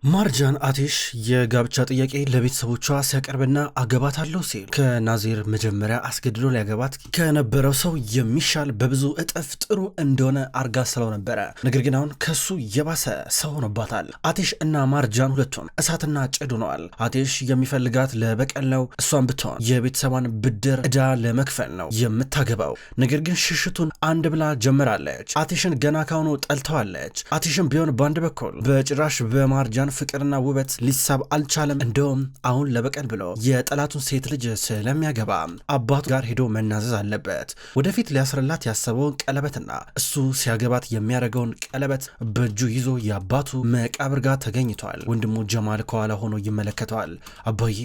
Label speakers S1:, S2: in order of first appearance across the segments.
S1: ማርጃን አቴሽ የጋብቻ ጥያቄ ለቤተሰቦቿ ሲያቀርብና አገባታለሁ ሲል ከናዚር መጀመሪያ አስገድዶ ሊያገባት ከነበረው ሰው የሚሻል በብዙ እጥፍ ጥሩ እንደሆነ አርጋ ስለው ነበረ። ነገር ግን አሁን ከሱ የባሰ ሰው ሆኖባታል። አቴሽ እና ማርጃን ሁለቱም እሳትና ጭድ ሆነዋል። አቴሽ የሚፈልጋት ለበቀል ነው። እሷን ብትሆን የቤተሰቧን ብድር ዕዳ ለመክፈል ነው የምታገባው። ነገር ግን ሽሽቱን አንድ ብላ ጀምራለች። አቴሽን ገና ካሁኑ ጠልተዋለች። አቴሽን ቢሆን በአንድ በኩል በጭራሽ በማርጃን ፍቅርና ውበት ሊሳብ አልቻለም። እንደውም አሁን ለበቀል ብሎ የጠላቱን ሴት ልጅ ስለሚያገባ አባቱ ጋር ሄዶ መናዘዝ አለበት። ወደፊት ሊያስርላት ያሰበውን ቀለበትና እሱ ሲያገባት የሚያደርገውን ቀለበት በእጁ ይዞ የአባቱ መቃብር ጋር ተገኝቷል። ወንድሙ ጀማል ከኋላ ሆኖ ይመለከተዋል።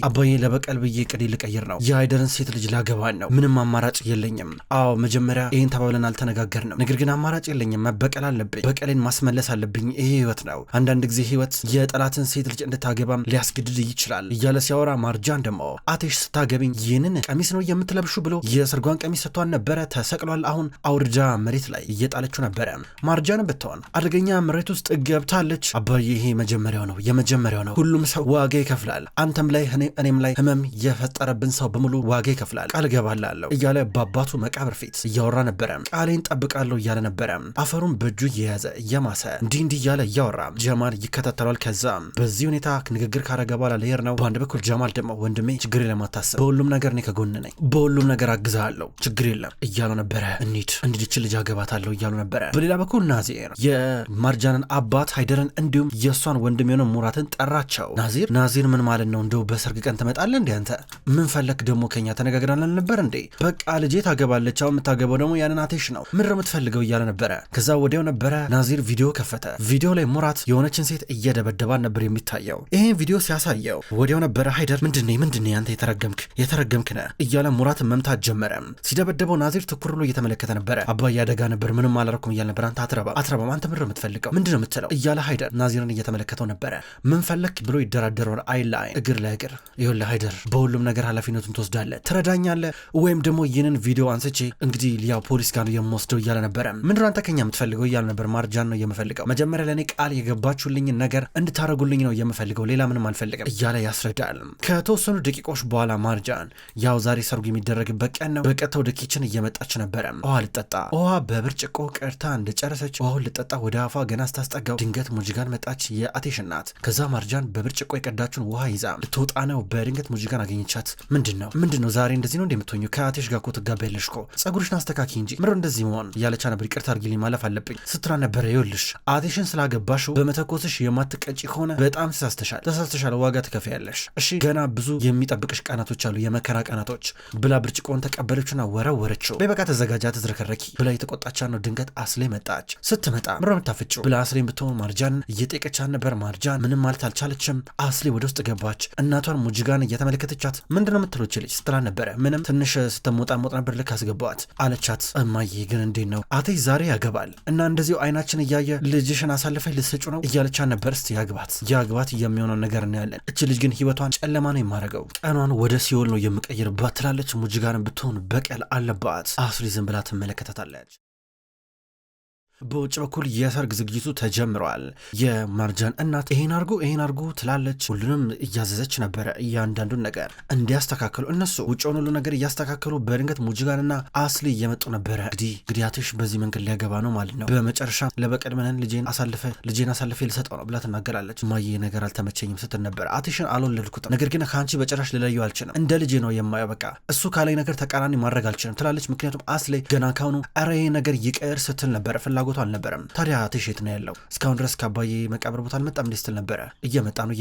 S1: አባዬ ለበቀል ብዬ ቅዴ ልቀይር ነው። የአይደርን ሴት ልጅ ላገባን ነው። ምንም አማራጭ የለኝም። አዎ መጀመሪያ ይህን ተባብለን አልተነጋገርንም። ነገር ግን አማራጭ የለኝም። መበቀል አለብኝ። በቀሌን ማስመለስ አለብኝ። ይሄ ህይወት ነው። አንዳንድ ጊዜ ህይወት የጠላትን ሴት ልጅ እንድታገባም ሊያስገድድ ይችላል እያለ ሲያወራ ማርጃን ደግሞ አቴሽ ስታገቢኝ ይህንን ቀሚስ ነው የምትለብሹ ብሎ የሰርጓን ቀሚስ ሰጥቷን ነበረ። ተሰቅሏል። አሁን አውርጃ መሬት ላይ እየጣለችው ነበረ። ማርጃን ብትሆን አደገኛ መሬት ውስጥ ገብታለች። አባዬ ይሄ መጀመሪያው ነው፣ የመጀመሪያው ነው። ሁሉም ሰው ዋጋ ይከፍላል። አንተም ላይ እኔም ላይ ህመም የፈጠረብን ሰው በሙሉ ዋጋ ይከፍላል። ቃል ገባላለሁ እያለ በአባቱ መቃብር ፊት እያወራ ነበረ። ቃሌን ጠብቃለሁ እያለ ነበረ። አፈሩን በእጁ እየያዘ እየማሰ እንዲህ እያለ እያወራ ጀማል ይከታተሏል። ከዛ በዚህ ሁኔታ ንግግር ካረገ በኋላ ልሄድ ነው። በአንድ በኩል ጀማል ደግሞ ወንድሜ ችግር ለማታሰብ በሁሉም ነገር እኔ ከጎን ነኝ፣ በሁሉም ነገር አግዛለሁ፣ ችግር የለም እያለው ነበረ። እንዲች ልጅ አገባታለሁ እያሉ ነበረ። በሌላ በኩል ናዚር የማርጃንን አባት ሃይደርን እንዲሁም የእሷን ወንድም የሆነ ሙራትን ጠራቸው። ናዚር ምን ማለት ነው? እንደው በሰርግ ቀን ትመጣለህ እንዴ? አንተ ምን ፈለክ ደግሞ? ከኛ ተነጋግረናል ነበር እንዴ? በቃ ልጄ ታገባለች። አሁን የምታገባው ደግሞ ያንን አቴሽ ነው። ምን ነው የምትፈልገው እያለ ነበረ። ከዛ ወዲያው ነበረ ናዚር ቪዲዮ ከፈተ። ቪዲዮ ላይ ሙራት የሆነችን ሴት እየደበደባን ነበር የሚታየው። ይሄን ቪዲዮ ሲያሳየው ወዲያው ነበረ ሃይደር ምንድነው አንተ የተረገምክ ነህ እያለ ሙራትን መምታት ጀመረ። ሲደበደበው ናዚር ትኩር ብሎ እየተመለከተ ነበረ። አባዬ አደጋ ነበር፣ ምንም አላረኩም እያለ ነበር። አንተ አትረባም፣ አንተ ምንድነው የምትፈልገው? ምንድነው የምትለው እያለ ሃይደር ናዚርን እየተመለከተው ነበረ። ምን ፈለክ ብሎ ይደራደረው አይን ለአይን እግር ለእግር። ይኸውልህ ሃይደር በሁሉም ነገር ኃላፊነቱን ትወስዳለህ፣ ትረዳኛለህ፣ ወይም ደግሞ ይህንን ቪዲዮ አንስቼ እንግዲህ ያው ፖሊስ ጋር ነው የምወስደው እያለ ነበረ። ምንድነው አንተ ከኛ የምትፈልገው እያለ ነበር። ማርጃን ነው የምፈልገው፣ መጀመሪያ ለእኔ ቃል የገባችሁልኝን ነገር እንድታረጉልኝ ነው የምፈልገው፣ ሌላ ምንም አልፈልግም እያለ ያስረዳል። ከተወሰኑ ደቂቃዎች በኋላ ማርጃን ያው ዛሬ ሰርጉ የሚደረግበት ቀን ነው። በቀጥታ ወደ ኪችን እየመጣች ነበረ። ውሃ ልጠጣ ውሃ በብርጭቆ ቀርታ እንደጨረሰች ውሃውን ልጠጣ ወደ አፏ ገና ስታስጠጋው ድንገት ሙጅጋን መጣች፣ የአቴሽ እናት። ከዛ ማርጃን በብርጭቆ የቀዳችውን ውሃ ይዛ ልትወጣ ነው። በድንገት ሙጅጋን አገኘቻት። ምንድነው ዛሬ እንደዚህ ነው እንደምትሆኙ? ከአቴሽ ጋር እኮ ትጋቢያለሽ እኮ፣ ጸጉርሽን አስተካኪ እንጂ ምነው እንደዚህ መሆን እያለቻ ነበር። ይቅርታ አድርጊልኝ ማለፍ አለብኝ ስትራ ነበረ። ይኸውልሽ አቴሽን ስላገባሽው በመተኮስሽ የማትቀጪ ከሆነ በጣም ተሳስተሻል፣ ዋጋ ትከፍያለሽ። እሺ ገና ብዙ የሚጠብቅሽ ቀናቶች አሉ፣ የመከራ ቀናቶች ብላ ብርጭቆን ተቀበለችና ወረወረችው። በቃ ተዘጋጃ፣ ተዝረከረኪ ብላ የተቆጣቻ ነው። ድንገት አስሌ መጣች። ስትመጣ ምሮ የምታፍጭው ብላ አስሌን ብትሆን ማርጃን እየጠየቀቻት ነበር። ማርጃን ምንም ማለት አልቻለችም። አስሌ ወደ ውስጥ ገባች። እናቷን ሙጅጋን እየተመለከተቻት ምንድነው የምትሎች ልጅ ስትላ ነበረ። ምንም ትንሽ ስትሞጣሞጥ ነበር። ልክ አስገባዋት አለቻት። እማዬ ግን እንዴት ነው አቴሽ ዛሬ ያገባል እና እንደዚሁ አይናችን እያየ ልጅሽን አሳልፈኝ ልትሰጩ ነው እያለቻት ነበር። እስቲ ያግባት የሚሆነው ነገር እናያለን። እች ልጅ ግን ህይወቷን ጨለማ ነው የማረገው፣ ቀኗን ወደ ሲኦል ነው የምቀይርባት ትላለች። ሙጅጋን ብትሆን በቀል አለባት። አስሊ ዝም ብላ ትመለከታታለች። በውጭ በኩል የሰርግ ዝግጅቱ ተጀምሯል። የማርጃን እናት ይሄን አርጉ ትላለች። ሁሉንም እያዘዘች ነበረ እያንዳንዱን ነገር እንዲያስተካከሉ። እነሱ ውጭውን ሁሉ ነገር እያስተካከሉ በድንገት ሙጅጋንና አስሊ እየመጡ ነበረ። እንግዲህ አቴሽ በዚህ መንገድ ሊያገባ ነው ማለት ነው። በመጨረሻ ለበቀል ምንን ልጄን አሳልፌ ልሰጠው ነው ብላ ትናገራለች። ማዬ ነገር አልተመቸኝም ስትል ነበረ። አቴሽን አልወለድኩትም፣ ነገር ግን ከአንቺ በጭራሽ ልለየው አልችልም፣ እንደ ልጄ ነው የማየው፣ በቃ እሱ ካላይ ነገር ተቃራኒ ማድረግ አልችልም ትላለች። ምክንያቱም አስሊ ገና ካሁኑ ኧረ ይሄ ነገር ይቀር ስትል ነበረ። ፍላጎቱ አልነበረም። ታዲያ አቴሽ የት ነው ያለው? እስካሁን ድረስ ከአባዬ መቃብር ቦታ አልመጣም እንዴ ስትል ነበረ። እየመጣ ነው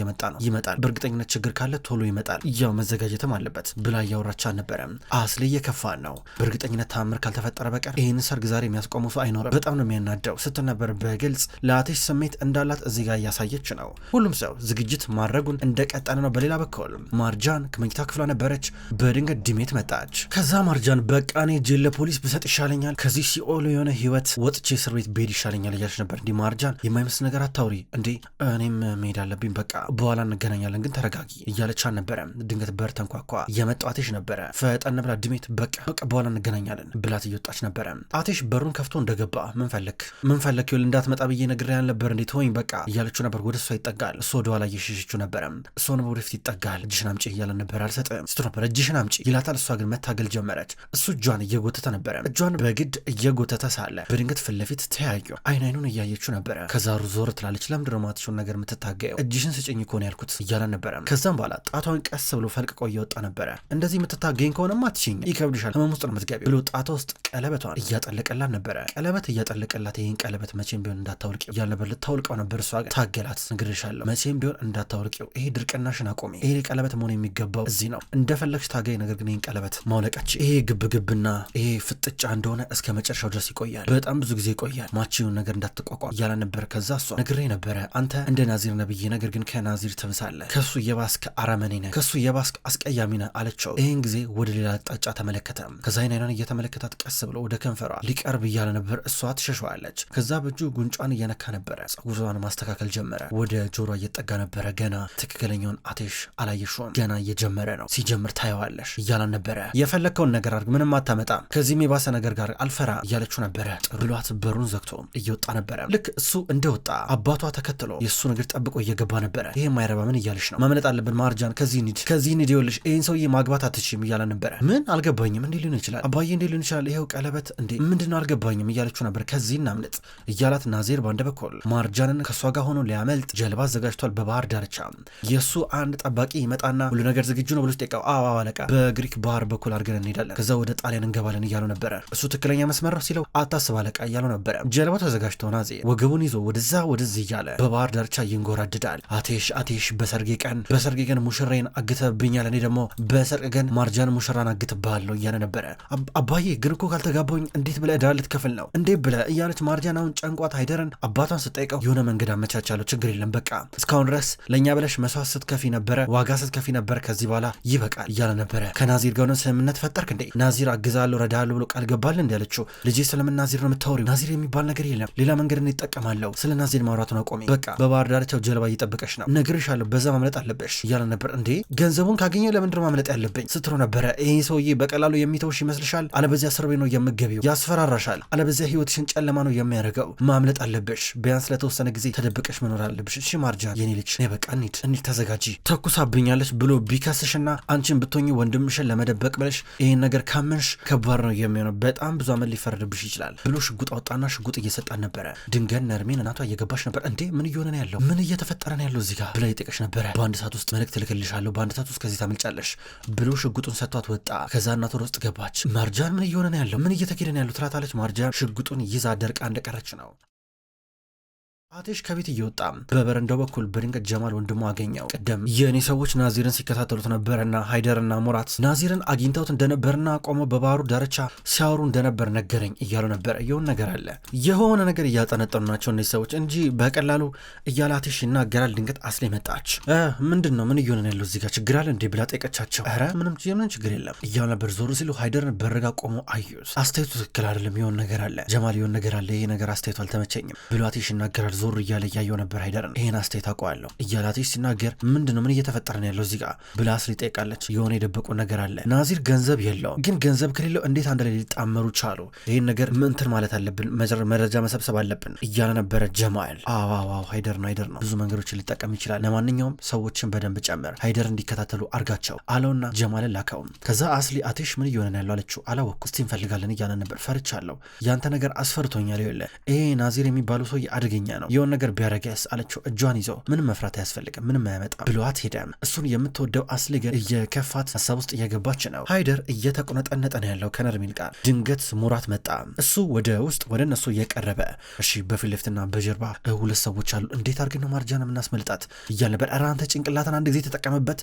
S1: ይመጣል፣ በእርግጠኝነት ችግር ካለ ቶሎ ይመጣል፣ ያው መዘጋጀትም አለበት ብላ እያወራች አልነበረ። አስሊ እየከፋን ነው፣ በእርግጠኝነት ታምር ካልተፈጠረ በቀር ይህን ሰርግ ዛሬ የሚያስቆሙ ሰው አይኖርም፣ በጣም ነው የሚያናደው ስትል ነበር። በግልጽ ለአቴሽ ስሜት እንዳላት እዚህ ጋር እያሳየች ነው። ሁሉም ሰው ዝግጅት ማድረጉን እንደቀጠለ ነው። በሌላ በኩል ማርጃን ከመኝታ ክፍሏ ነበረች። በድንገት ዲሜት መጣች። ከዛ ማርጃን በቃ እኔ እጄን ለፖሊስ ብሰጥ ይሻለኛል፣ ከዚህ ሲኦል የሆነ ህይወት ወጥቼ ስራ እስር ቤት ብሄድ ይሻለኛል እያለች ነበር። እንዲህ ማርጃን የማይመስል ነገር አታውሪ እንዴ፣ እኔም መሄድ አለብኝ፣ በቃ በኋላ እንገናኛለን፣ ግን ተረጋጊ እያለች አልነበረ። ድንገት በር ተንኳኳ። የመጣው አቴሽ ነበረ። ፈጠን ብላ ድሜት በቃ በኋላ እንገናኛለን ብላት እየወጣች ነበረ። አቴሽ በሩን ከፍቶ እንደገባ ምን ፈለክ ይል እንዳትመጣ ብዬ ነግሬያለሁ ነበር እንዴ ተወኝ በቃ እያለችው ነበር። ወደ እሷ ይጠጋል። እሷ ወደኋላ እየሸሸችው ነበረ። እሷ ነው ወደፊት ይጠጋል። እጅሽን አምጪ እያለ ነበር። አልሰጥም ስትሮ ነበር። እጅሽን አምጪ ይላታል። እሷ ግን መታገል ጀመረች። እሱ እጇን እየጎተተ ነበረ። እጇን በግድ እየጎተተ ሳለ በድንገት ፊት ለፊት ተያዩ። አይኑን እያየችው ነበረ። ከዛ ዞር ትላለች። ለምንድን ነው ማትሽውን ነገር የምትታገየው? እጅሽን ስጭኝ እኮ ነው ያልኩት እያለ ነበረ። ከዛም በኋላ ጣቷን ቀስ ብሎ ፈልቅቆ እየወጣ ነበረ። እንደዚህ የምትታገኝ ከሆነማ አትችይኝ፣ ይከብድሻል፣ ህመም ውስጥ ነው የምትገቢው ብሎ ጣቷ ውስጥ ቀለበቷን እያጠለቀላት ነበረ። ቀለበት እያጠለቀላት ይህን ቀለበት መቼም ቢሆን እንዳታወልቂው እያለ ነበር። ልታወልቀው ነበር። እሷ ግን ታገላት። ነግሬሻለሁ መቼም ቢሆን እንዳታወልቂው፣ ይሄ ድርቅናሽን አቆሚ፣ ይሄ ቀለበት መሆን የሚገባው እዚህ ነው፣ እንደፈለግሽ ታገኝ፣ ነገር ግን ይህን ቀለበት ማውለቃች፣ ይሄ ግብግብና ይሄ ፍጥጫ እንደሆነ እስከ መጨረሻው ድረስ ይቆያል፣ በጣም ብዙ ጊዜ ይቆያል፣ ማቺውን ነገር እንዳትቋቋም እያለ ነበር። ከዛ እሷ ነግሬ ነበረ አንተ እንደ ናዚር ነብዬ፣ ነገር ግን ከናዚር ትብሳለህ፣ ከሱ የባስክ አረመኔ ነህ፣ ከሱ የባስክ አስቀያሚ ነህ አለችው። ይህን ጊዜ ወደ ሌላ አቅጣጫ ተመለከተ። ከዛ አይኗን እየተመለከታት ቀስ ብሎ ወደ ከንፈሯ ሊቀርብ እያለ ነበር። እሷ ትሸሸዋለች። ከዛ በእጁ ጉንጯን እየነካ ነበረ። ጸጉሯን ማስተካከል ጀመረ። ወደ ጆሮ እየጠጋ ነበረ። ገና ትክክለኛውን አቴሽ አላየሽውም፣ ገና እየጀመረ ነው፣ ሲጀምር ታየዋለሽ እያላን ነበረ። የፈለግከውን ነገር አድርግ፣ ምንም አታመጣም፣ ከዚህም የባሰ ነገር ጋር አልፈራ እያለችው ነበረ። ብሏት በሩን ዘግቶ እየወጣ ነበረ። ልክ እሱ እንደወጣ አባቷ ተከትሎ የእሱ ነገር ጠብቆ እየገባ ነበረ። ይሄ የማይረባ ምን እያለሽ ነው? ማምለጥ አለብን ማርጃን፣ ከዚህ ኒድ ይኸውልሽ፣ ይህን ሰውዬ ማግባት አትችይም እያለ ነበረ። ምን አልገባኝም፣ እንዲህ ሊሆን ይችላል አባዬ፣ እንዲህ ሊሆን ይችላል፣ ይኸው ቀለበት እንዴ ምንድነው አልገባኝም እያለችው ነበር። ከዚህ እናምልጥ እያላት ናዚር ባንድ በኩል ማርጃንን ከእሷ ጋር ሆኖ ሊያመልጥ ጀልባ አዘጋጅቷል። በባህር ዳርቻ የእሱ አንድ ጠባቂ ይመጣና ሁሉ ነገር ዝግጁ ነው ብሎ ስጠይቀው አዎ አለቃ፣ በግሪክ ባህር በኩል አድርገን እንሄዳለን፣ ከዛ ወደ ጣሊያን እንገባለን እያለው ነበረ። እሱ ትክክለኛ መስመር ነው ሲለው አታስብ አለቃ እያለው ነበረ። ጀልባው ተዘጋጅቶ ናዚር ወገቡን ይዞ ወደዛ ወደዚህ እያለ በባህር ዳርቻ ይንጎራድዳል። አቴሽ በሰርጌ ቀን ሙሽራዬን አግተብኛል፣ እኔ ደግሞ በሰርግ ቀን ማርጃን ሙሽራን አግትብሃለሁ እያለ ነበረ። አባዬ ግን እኮ ካልተጋባኝ እንዴት ብለህ ዕዳ ልትከፍል ነው እንዴት ብለህ እያለች ማርጃን አሁን ጨንቋት ሃይደርን አባቷን ስጠይቀው የሆነ መንገድ አመቻቻለሁ፣ ችግር የለም በቃ እስካሁን ድረስ ለእኛ ብለሽ መስዋዕት ስትከፊ ነበረ፣ ዋጋ ስትከፊ ነበረ፣ ከዚህ በኋላ ይበቃል እያለ ነበረ። ከናዚር ጋር ስምምነት ፈጠርክ እንዴ? ናዚር አግዛለሁ ረዳለሁ ብሎ ቃል ገባል እንዲ ያለችው። ልጄ ስለምን ናዚር ነው የምታወሪው? ናዚር የሚባል ነገር የለም፣ ሌላ መንገድ እንጠቀማለሁ፣ ስለ ናዚር ማውራቱን አቆሚ፣ በቃ በባህር ዳርቻው ጀልባ እየጠበቀሽ ነው፣ ነግሬሻለሁ፣ በዛ ማምለጥ አለበሽ እያለ ነበር። እንዴ ገንዘቡን ካገኘ ለምንድነው ማምለጥ ያለብኝ ስትሮ ነበረ። ይሄ ሰውዬ በቀላሉ የሚተውሽ ይመስልሻል? አለበዚያ እስር ቤት ነው የምትገቢው፣ ያስፈራራሻል፣ አለበዚያ ህይወትሽን ጨለማ ነው የሚያደርገው፣ ማምለጥ አለበሽ፣ ቢያንስ ለተወሰነ ጊዜ ተደብቀሽ መኖር አለብሽ። እሺ ማርጃን የኔ ልጅ ነይ በቃ እንሂድ ተዘጋጂ፣ ተኩሳብኛለች ብሎ ቢከስሽና አንቺን ብትሆኚ ወንድምሽን ለመደበቅ ብለሽ ይሄን ነገር ካመንሽ ከባድ ነው የሚሆነው፣ በጣም ብዙ አመት ሊፈረድብሽ ይችላል ብሎ ሽጉጥ አወጣና ሽጉጥ እየሰጣን ነበረ። ድንገት ነርሜን እናቷ እየገባች ነበር። እንዴ ምን እየሆነ ነው ያለው? ምን እየተፈጠረ ነው ያለው እዚህ ጋር ብላ ይጠቀሽ ነበረ። በአንድ ሰዓት ውስጥ መልእክት ልክልሻለሁ፣ በአንድ ሰዓት ውስጥ ከዚህ ታመልጫለሽ ብሎ ሽጉጡን ሰጥቷት ወጣ። ከዛ እናቷ ውስጥ ገባች። ማርጃን ምን እየሆነ ነው ያለው? ምን እየተኬደ ነው ያለው ትላታለች። ማርጃን ሽጉጡን ይዛ ደርቃ እንደቀረች ነው። አቴሽ ከቤት እየወጣ በበረንዳው በኩል በድንገት ጀማል ወንድሙ አገኘው። ቀደም የኔ ሰዎች ናዚርን ሲከታተሉት ነበርና ሃይደርና ሙራት ናዚርን አግኝተውት እንደነበርና ቆመው በባህሩ ዳርቻ ሲያወሩ እንደነበር ነገረኝ እያሉ ነበር። የሆነ ነገር አለ፣ የሆነ ነገር እያጠነጠኑ ናቸው እነዚህ ሰዎች እንጂ በቀላሉ እያለ አቴሽ ይናገራል። ድንገት አስሌ መጣች። ምንድን ነው ምን እየሆነ ያለው እዚህ ጋር ችግር አለ እንዴ ብላ ጠየቀቻቸው። ኧረ ምንም ችግር የለም እያሉ ነበር። ዞሩ ሲሉ ሃይደርን በረጋ ቆሞ አዩት። አስተያየቱ ትክክል አይደለም፣ የሆነ ነገር አለ ጀማል፣ የሆነ ነገር አለ፣ ይሄ ነገር አስተያየቱ አልተመቸኝም ብሎ አቴሽ ይናገራል። ዞር እያለ እያየው ነበር ሃይደርን። ይሄን አስተያየት አውቀዋለሁ እያለ አቴሽ ሲናገር ምንድነው ምን እየተፈጠረ ነው ያለው እዚህ ጋር ብላ አስሊ ጠይቃለች። የሆነ የደበቁ ነገር አለ። ናዚር ገንዘብ የለውም፣ ግን ገንዘብ ከሌለው እንዴት አንድ ላይ ሊጣመሩ ቻሉ? ይሄን ነገር ምንትን ማለት አለብን፣ መረጃ መሰብሰብ አለብን እያለ ነበረ ጀማል። አዎ ሃይደር ነው ብዙ መንገዶችን ሊጠቀም ይችላል። ለማንኛውም ሰዎችን በደንብ ጨምር፣ ሃይደር እንዲከታተሉ አርጋቸው አለውና ጀማልን ላከው። ከዛ አስሊ አቴሽ ምን እየሆነ ነው ያለው አለችው። አላወቅኩ እስቲ እንፈልጋለን እያለ ነበር። ፈርቻለሁ፣ ያንተ ነገር አስፈርቶኛል፣ ይኸውልህ ይሄ ናዚር የሚባለው ሰው አደገኛ ነው፣ የሆነ ነገር ቢያረጋስ አለችው። እጇን ይዘው ምንም መፍራት አያስፈልግም፣ ምንም አያመጣም ብሏት ሄደ። እሱን የምትወደው አስሊ ግን እየከፋት ሀሳብ ውስጥ እየገባች ነው። ሃይደር እየተቆነጠነጠ ነው ያለው ከነርሚል ጋር። ድንገት ሙራት መጣ። እሱ ወደ ውስጥ ወደ እነሱ እየቀረበ እሺ በፊት ለፊትና በጀርባ ሁለት ሰዎች አሉ፣ እንዴት አድርገን ነው ማርጃን የምናስመልጣት እያለ ነበር። ኧረ አንተ ጭንቅላትን አንድ ጊዜ ተጠቀምበት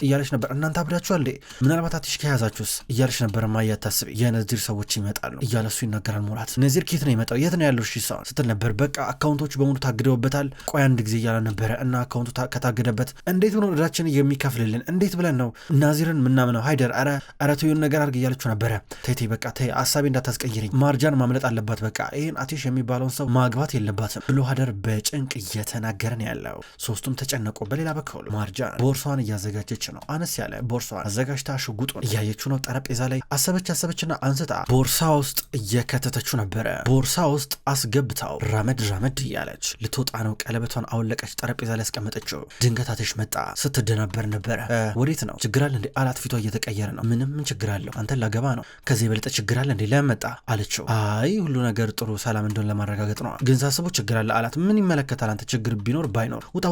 S1: እያለች ነበር። እናንተ አብዳችኋል እንዴ? ምናልባት አትሽ ከያዛችሁስ እያለች ነበር። ማያታስብ የነዚር ሰዎች ይመጣሉ እያለ እሱ ይናገራል። ሙራት ነዚር ኬት ነው የመጣው? የት ነው ያለው? እሺ ስትል ነበር። በቃ በቃ አካውንቶች በሙሉ ታግደውበታል። ቆይ አንድ ጊዜ እያለ ነበረ እና አካውንቱ ከታገደበት እንዴት ሆኖ እዳችን የሚከፍልልን እንዴት ብለን ነው ናዚርን ምናምነው? ሃይደር ኧረ ተይውን ነገር አድርግ እያለችው ነበረ። ተይ በቃ ተይ ሀሳቤ እንዳታስቀይርኝ፣ ማርጃን ማምለጥ አለባት፣ በቃ ይህን አቴሽ የሚባለውን ሰው ማግባት የለባትም ብሎ ሃይደር በጭንቅ እየተናገረን ያለው። ሶስቱም ተጨነቁ። በሌላ በኩል ማርጃን ቦርሷን እያዘጋጀች ነው። አነስ ያለ ቦርሷን አዘጋጅታ ሽጉጡን እያየችው ነው። ጠረጴዛ ላይ አሰበችና አንስታ ቦርሳ ውስጥ እየከተተችው ነበረ። ቦርሳ ውስጥ አስገብታው ራመድ እያለች ልትወጣ ነው። ቀለበቷን አወለቀች፣ ጠረጴዛ ላይ ያስቀመጠችው። ድንገት አቴሽ መጣ። ስትደናበር ነበረ። ወዴት ነው? ችግር አለ እንዴ አላት። ፊቷ እየተቀየረ ነው። ምን ችግር አለው? አንተን ላገባ ነው። ከዚህ የበለጠ ችግር አለ እንዴ? ለምን መጣ አለችው። አይ ሁሉ ነገር ጥሩ ሰላም እንደሆነ ለማረጋገጥ ነው፣ ግን ሳስበው ችግር አለ አላት። ምን ይመለከታል አንተ? ችግር ቢኖር ባይኖር ውጣ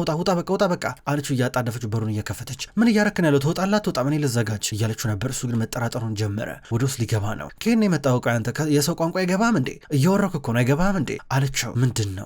S1: በቃ አለችው። እያጣደፈች በሩን እየከፈተች ምን እያረክን ያለው? ትወጣላት ትወጣ ምን ልዘጋጅ እያለችው ነበር። እሱ ግን መጠራጠሩን ጀመረ። ወደ ውስጥ ሊገባ ነው። ከኔ የመጣው ቆይ አንተ የሰው ቋንቋ አይገባም እንዴ? እያወራክ እኮ ነው አይገባም እንዴ አለችው።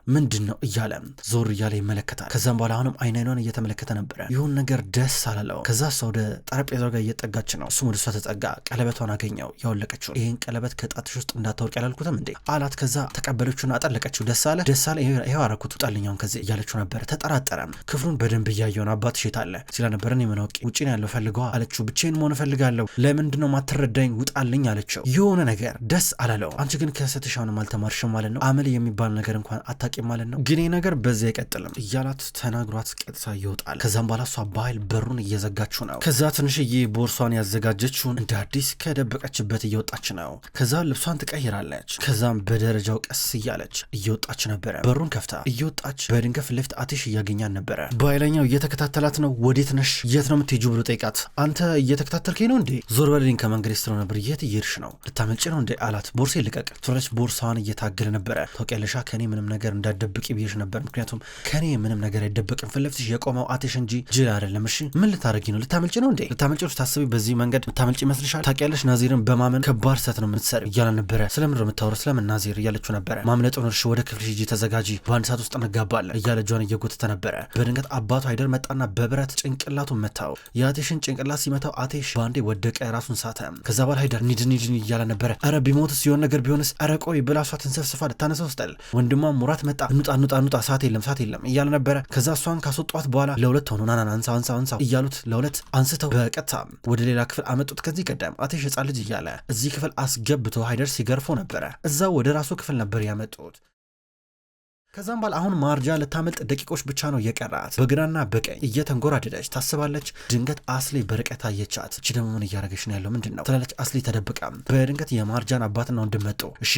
S1: ምንድን ነው እያለ ዞር እያለ ይመለከታል። ከዛም በኋላ አሁንም አይኗን እየተመለከተ ነበረ። ይሁን ነገር ደስ አላለው። ከዛ እሷ ወደ ጠረጴዛው ጋር እየጠጋች ነው። እሱም ወደ እሷ ተጠጋ። ቀለበቷን አገኘው፣ ያወለቀችው። ይህን ቀለበት ከጣትሽ ውስጥ እንዳታወልቅ ያላልኩትም እንዴ አላት። ከዛ ተቀበለችውና አጠለቀችው። ደስ አለ ይሄው አረኩት ውጣልኛውን ከዚህ እያለችው ነበር። ተጠራጠረም። ክፍሉን በደንብ እያየውን አባትሽ የት አለ ሲላ ነበረን የመናውቂ ውጪ ነው ያለው ፈልገዋ አለችው። ብቻዬን መሆን እፈልጋለሁ ለምንድነው ማትረዳኝ ውጣልኝ አለችው። የሆነ ነገር ደስ አላለው። አንቺ ግን ከስተሽ አሁንም አልተማርሽም ማለት ነው፣ አመል የሚባል ነገር እንኳን አታውቂም ማለት ነው፣ ግን ነገር በዚህ አይቀጥልም እያላት ተናግሯት ቀጥታ ይወጣል። ከዛም በኋላ እሷ በኃይል በሩን እየዘጋችው ነው። ከዛ ትንሽዬ ቦርሷን ያዘጋጀችውን እንደ አዲስ ከደበቀችበት እየወጣች ነው። ከዛ ልብሷን ትቀይራለች። ከዛም በደረጃው ቀስ እያለች እየወጣች ነበረ። በሩን ከፍታ እየወጣች በድንገት ፊት ለፊት አቴሽ እያገኛን ነበረ። በኃይለኛው እየተከታተላት ነው። ወዴት ነሽ? የት ነው የምትሄጂው ብሎ ጠይቃት። አንተ እየተከታተልከኝ ነው እንዴ? ዞር በልልኝ ከመንገድ ስትለው ነበር። የት እየሄድሽ ነው? ልታመልጭ ነው እንዴ አላት። ቦርሴ ልቀቅ ትለች። ቦርሳዋን እየታገለ ነበረ። ታውቂያለሽ ከኔ ምንም ነገር እንዳትደብቂ ብዬሽ ነበር፣ ምክንያቱም ከኔ ምንም ነገር አይደበቅም። ፊት ለፊትሽ የቆመው አቴሽ እንጂ ጅል አይደለም። እሺ ምን ልታረጊ ነው? ልታመልጭ ነው እንዴ? ልታመልጭ ታስቢ በዚህ መንገድ ልታመልጭ ይመስልሻል? ታውቂያለሽ ናዚርን በማመን ከባድ ሰት ነው የምትሰሪው እያለ ነበረ። ስለምን ነው የምታወራው? ስለምን ናዚር እያለችው ነበረ። ማምለጡን እርሽ ወደ ክፍልሽ ሂጂ ተዘጋጂ፣ በአንድ ሰዓት ውስጥ እንጋባለን እያለ እጇን እየጎተተ ነበረ። በድንገት አባቱ ሃይደር መጣና በብረት ጭንቅላቱን መታው። የአቴሽን ጭንቅላት ሲመታው አቴሽ ባንዴ ወደቀ፣ ራሱን ሳተ። ከዛ በኋላ ሃይደር ኒድን እያለ ነበረ። አረ ቢሞትስ የሆነ ነገር ቢሆንስ? አረ ቆይ ብላ እሷ ትንሰፍስፋ ልታነሳው ስትል ወንድሟ ሙራት መጣ። እንውጣ ሰዓት የለም እያለ ነበረ። ከዛ እሷን ካስወጧት በኋላ ለሁለት ሆኑ ናና አንሳው እያሉት ለሁለት አንስተው በቀጥታ ወደ ሌላ ክፍል አመጡት። ከዚህ ቀደም አቴሽ ሕፃን ልጅ እያለ እዚህ ክፍል አስገብቶ ሃይደር ሲገርፈው ነበረ። እዛው ወደ ራሱ ክፍል ነበር ያመጡት። ከዛም በኋላ አሁን ማርጃ ልታመልጥ ደቂቆች ብቻ ነው የቀራት። በግራና በቀኝ እየተንጎራደደች ታስባለች። ድንገት አስሊ በርቀት አየቻት። እቺ ደግሞ ምን እያደረገች ነው ያለው ምንድን ነው ትላለች። አስሊ ተደብቃ በድንገት የማርጃን አባትና ወንድም መጡ። እሺ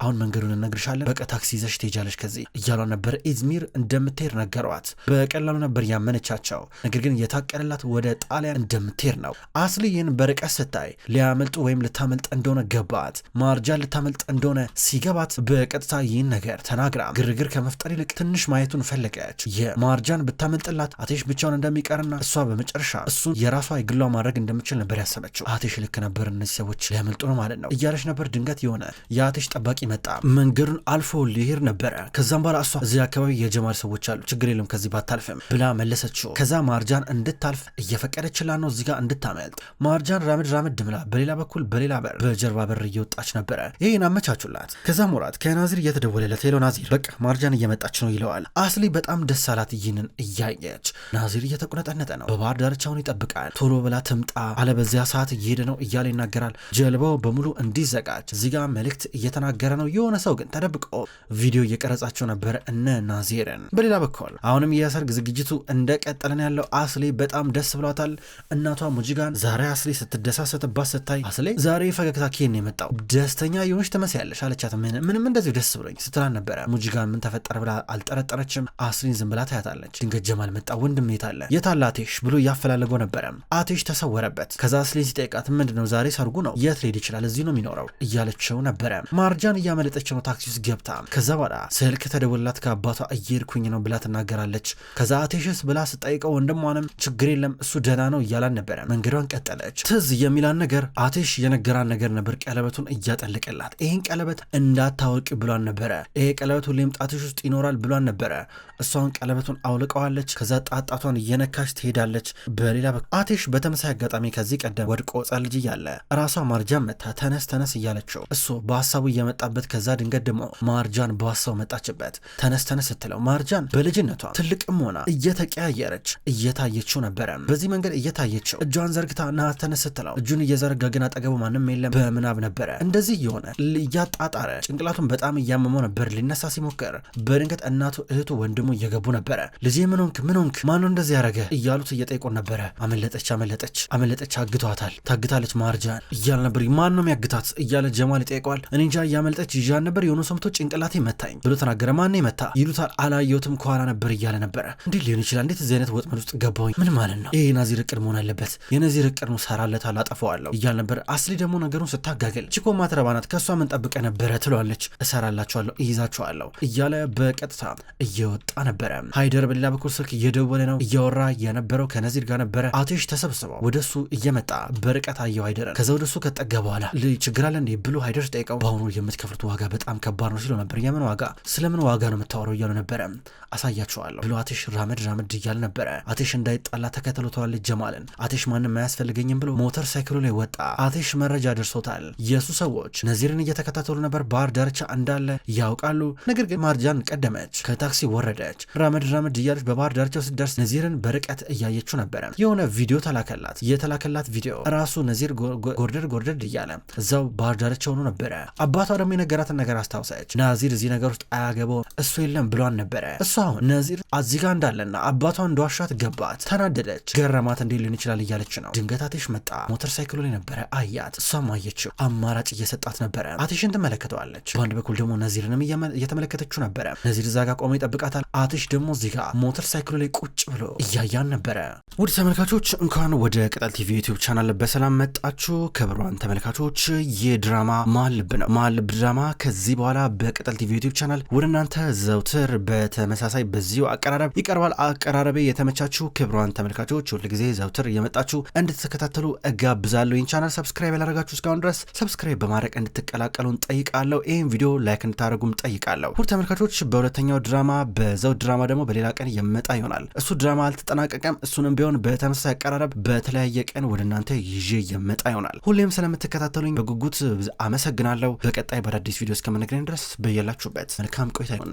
S1: አሁን መንገዱን እነግርሻለን፣ በቃ ታክሲ ይዘሽ ትሄጃለሽ ከዚህ እያሏ ነበር። ኢዝሚር እንደምትሄድ ነገሯት። በቀላሉ ነበር ያመነቻቸው። ነገር ግን የታቀደላት ወደ ጣሊያን እንደምትሄድ ነው። አስሊ ይህን በርቀት ስታይ ሊያመልጡ ወይም ልታመልጥ እንደሆነ ገባት። ማርጃን ልታመልጥ እንደሆነ ሲገባት በቀጥታ ይህን ነገር ተናግራ ግርግር ከመፍጠር ይልቅ ትንሽ ማየቱን ፈለገች። የማርጃን ብታመልጥላት አቴሽ ብቻውን እንደሚቀርና እሷ በመጨረሻ እሱን የራሷ የግሏ ማድረግ እንደምችል ነበር ያሰበችው። አቴሽ ልክ ነበር፣ እነዚህ ሰዎች ሊያመልጡ ነው ማለት ነው እያለች ነበር። ድንገት የሆነ የአቴሽ ጠባቂ መጣ። መንገዱን አልፎ ሊሄድ ነበረ። ከዛም በኋላ እሷ እዚህ አካባቢ የጀማል ሰዎች አሉ፣ ችግር የለም ከዚህ ባታልፍም ብላ መለሰችው። ከዛ ማርጃን እንድታልፍ እየፈቀደችላት ነው፣ እዚህ ጋር እንድታመልጥ። ማርጃን ራምድ ብላ በሌላ በኩል በሌላ በር በጀርባ በር እየወጣች ነበረ። ይህን አመቻቹላት። ከዛ ሙራት ከናዚር እየተደወለለት ሄሎ ናዚር በቃ ማርጃን እየመጣች ነው ይለዋል። አስሊ በጣም ደስ አላት ይህንን እያየች። ናዚር እየተቆነጠነጠ ነው። በባህር ዳርቻውን ይጠብቃል። ቶሎ ብላ ትምጣ አለበዚያ ሰዓት እየሄደ ነው እያለ ይናገራል። ጀልባው በሙሉ እንዲዘጋጅ እዚህ ጋር መልእክት እየተናገረ ነው። የሆነ ሰው ግን ተደብቆ ቪዲዮ እየቀረጻቸው ነበር እነ ናዚርን። በሌላ በኩል አሁንም የሰርግ ዝግጅቱ እንደቀጠለን ያለው። አስሊ በጣም ደስ ብሏታል። እናቷ ሙጂጋን ዛሬ አስሊ ስትደሳሰትባት ስታይ አስሊ ዛሬ ፈገግታ ኬን ነው የመጣው ደስተኛ የሆንሽ ትመስያለሽ አለቻት። ምንም እንደዚሁ ደስ ብሎኝ ስትላን ነበረ። ሙጂጋን ምን ተፈጠረ ብላ አልጠረጠረችም። አስሊን ዝም ብላ ታያታለች። ድንገት ጀማል መጣ። ወንድም የታለ አቴሽ ብሎ እያፈላለገው ነበረ። አቴሽ ተሰወረበት። ከዛ አስሊን ሲጠይቃት ምንድነው ዛሬ ሰርጉ ነው፣ የት ሊሄድ ይችላል፣ እዚህ ነው የሚኖረው እያለችው ነበረ። ማርጃን እያመለጠች ነው ታክሲ ውስጥ ገብታ። ከዛ በኋላ ስልክ ተደወላት። ከአባቷ እየሄድኩኝ ነው ብላ ትናገራለች። ከዛ አቴሽስ ብላ ስጠይቀው ወንድሟንም ችግር የለም እሱ ደህና ነው እያላን ነበረ። መንገዷን ቀጠለች። ትዝ የሚላን ነገር አቴሽ የነገራን ነገር ነበር። ቀለበቱን እያጠለቀላት ይህን ቀለበት እንዳታወቂ ብሏን ነበረ። ይሄ ቀለበት ሁሌም ጣትሽ በጣትሽ ውስጥ ይኖራል ብሏን ነበረ። እሷን ቀለበቱን አውልቀዋለች። ከዛ ጣጣቷን እየነካች ትሄዳለች። በሌላ በኩል አቴሽ በተመሳሳይ አጋጣሚ ከዚህ ቀደም ወድቆ ሕፃን ልጅ እያለ ራሷ ማርጃን መታ ተነስ እያለችው እሱ በሀሳቡ እየመጣበት ከዛ ድንገት ደግሞ ማርጃን በሀሳቡ መጣችበት። ተነስ ስትለው ማርጃን በልጅነቷ ትልቅም ሆና እየተቀያየረች እየታየችው ነበረ። በዚህ መንገድ እየታየችው እጇን ዘርግታ ና ተነስ ስትለው እጁን እየዘረጋ ግን አጠገቡ ማንም የለም። በምናብ ነበረ እንደዚህ የሆነ እያጣጣረ ጭንቅላቱን በጣም እያመመው ነበር። ሊነሳ ሲሞክር በድንገት እናቱ እህቱ ወንድሙ እየገቡ ነበረ። ልጄ ምን ሆንክ ማነው እንደዚህ ያረገ እያሉት እየጠየቁን ነበረ። አመለጠች ታግታለች ማርጃን እያለ ነበር። ማን ነው የሚያግታት እያለ ጀማል ይጠይቀዋል። እኔ እንጃ እያመለጠች ይዣን ነበር የሆነ ሰምቶ ጭንቅላቴ መታኝ ብሎ ተናገረ። ማን መታ ይሉታል። አላየሁትም ከኋላ ነበር እያለ ነበረ። እንዴት ሊሆን ይችላል? እንዴት እዚህ አይነት ወጥመድ ውስጥ ገባሁኝ? ምን ማለት ነው? ይሄ ናዚር እቅድ መሆን አለበት። የናዚር እቅድ ነው። ሰራለታል፣ አጠፋዋለሁ እያለ ነበር። አስሊ ደግሞ ነገሩን ስታጋገል ቺኮ ማትረባናት ከእሷ ምን ጠብቀ ነበረ ትለዋለች። እሰራላችኋለሁ፣ እይዛችኋለሁ እያለ በቀጥታ እየወጣ ነበረ። ሃይደር በሌላ በኩል ስልክ እየደወለ ነው። እያወራ የነበረው ከናዚር ጋር ነበረ። አቴሽ ተሰብስበው ወደሱ እየመጣ በርቀት አየው ሃይደርን። ከዛ ወደሱ ከጠጋ በኋላ ችግር አለ እንዴ ብሎ ሃይደር ጠይቀው በአሁኑ የምትከፍሉት ዋጋ በጣም ከባድ ነው ሲለው ነበር። የምን ዋጋ? ስለምን ዋጋ ነው የምታወራው እያሉ ነበረ። አሳያችኋለሁ ብሎ አቴሽ ራመድ እያለ ነበረ። አቴሽ እንዳይጣላ ተከተሉ ተዋለች ጀማልን። አቴሽ ማንም አያስፈልገኝም ብሎ ሞተር ሳይክሉ ላይ ወጣ። አቴሽ መረጃ ደርሶታል። የሱ ሰዎች ናዚርን እየተከታተሉ ነበር። ባህር ዳርቻ እንዳለ ያውቃሉ። ነገር ግን ማርጃን ቀደመች። ከታክሲ ወረደች። ራመድ እያለች በባህር ዳርቻው ስትደርስ ናዚርን በርቀት እያየችው ነበረ። የሆነ ቪዲዮ ተላከላት። የተላከላት ቪዲዮ ራሱ ናዚር ጎርደድ እያለ እዛው ባህር ዳርቻ ሆኖ ነበረ። አባቷ ደግሞ የነገራትን ነገር አስታውሰች። ናዚር እዚህ ነገር ውስጥ አያገባው እሱ የለም ብሏን ነበረ። እሷ ናዚር አዚጋ እንዳለና አባቷ እንደዋሻት ገባት። ተናደደች። ገረማት። እንዴት ሊሆን ይችላል እያለች ነው። ድንገት አቴሽ መጣ። ሞተር ሳይክሉ ላይ ነበረ። አያት። እሷም አየችው። አማራጭ እየሰጣት ነበረ። አቴሽን ትመለከተዋለች። በአንድ በኩል ደግሞ ናዚርንም እየተመለከተችው ነበረ። ናዚር እዛ ጋር ቆሞ ይጠብቃታል። አቴሽ ደግሞ እዚህ ጋር ሞተር ሳይክሉ ላይ ቁጭ ብሎ እያያን ነበረ። ውድ ተመልካቾች እንኳን ወደ ቅጠል ቲቪ ዩቲዩብ ቻናል በሰላም መጣችሁ። ክቡራን ተመልካቾች የድራማ መሀል ልብ ነው። መሀል ልብ ድራማ ከዚህ በኋላ በቅጠል ቲቪ ዩቲዩብ ቻናል ወደ እናንተ ዘውትር በተመሳሳይ በዚሁ አቀራረብ ይቀርባል። አቀራረቤ የተመቻችሁ ክቡራን ተመልካቾች ሁልጊዜ ዘውትር እየመጣችሁ እንድትከታተሉ እጋብዛለሁ። ይህን ቻናል ሰብስክራይብ ያላደረጋችሁ እስካሁን ድረስ ሰብስክራይብ በማድረግ እንድትቀላቀሉን ጠይቃለሁ። ይህን ቪዲዮ ላይክ እንድታደርጉም ጠይቃለሁ። ውድ ተመልካቾች በሁለተኛው ድራማ በዘውድ ድራማ ደግሞ በሌላ ቀን የመጣ ይሆናል። እሱ ድራማ አልተጠናቀቀም። እሱንም ቢሆን በተመሳሳይ አቀራረብ በተለያየ ቀን ወደ እናንተ ይዤ የመጣ ይሆናል። ሁሌም ስለምትከታተሉኝ በጉጉት አመሰግናለሁ። በቀጣይ በአዳዲስ ቪዲዮ እስከምንገናኝ ድረስ በያላችሁበት መልካም ቆይታ ይሁን።